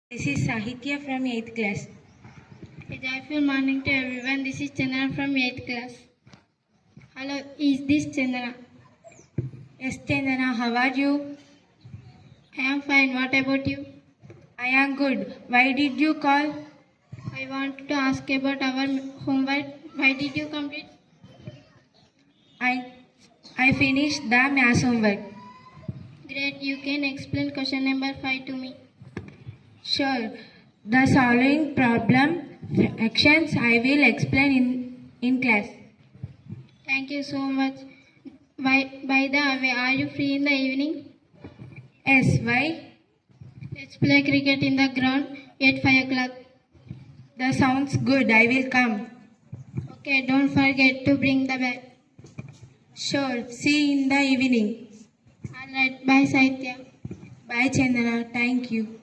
This is Sahitya from 8th class. A joyful morning to everyone. This is Chandana from 8th class. Hello, is this Chandana? Yes, Chandana, how are you? I am fine. What about you? I am good. Why did you call? I want to ask about our homework. Why did you complete? I finished the maths homework. Great. You can explain question number 5 to me. Sure. The following problem actions I will explain in class. Thank you so much. By the way, are you free in the evening? Yes, why? Let's play cricket in the ground at 5 o'clock. That sounds good. I will come. Okay, don't forget to bring the bat. Sure. See you in the evening. Alright, bye Saitya. Bye, Chandana. Thank you.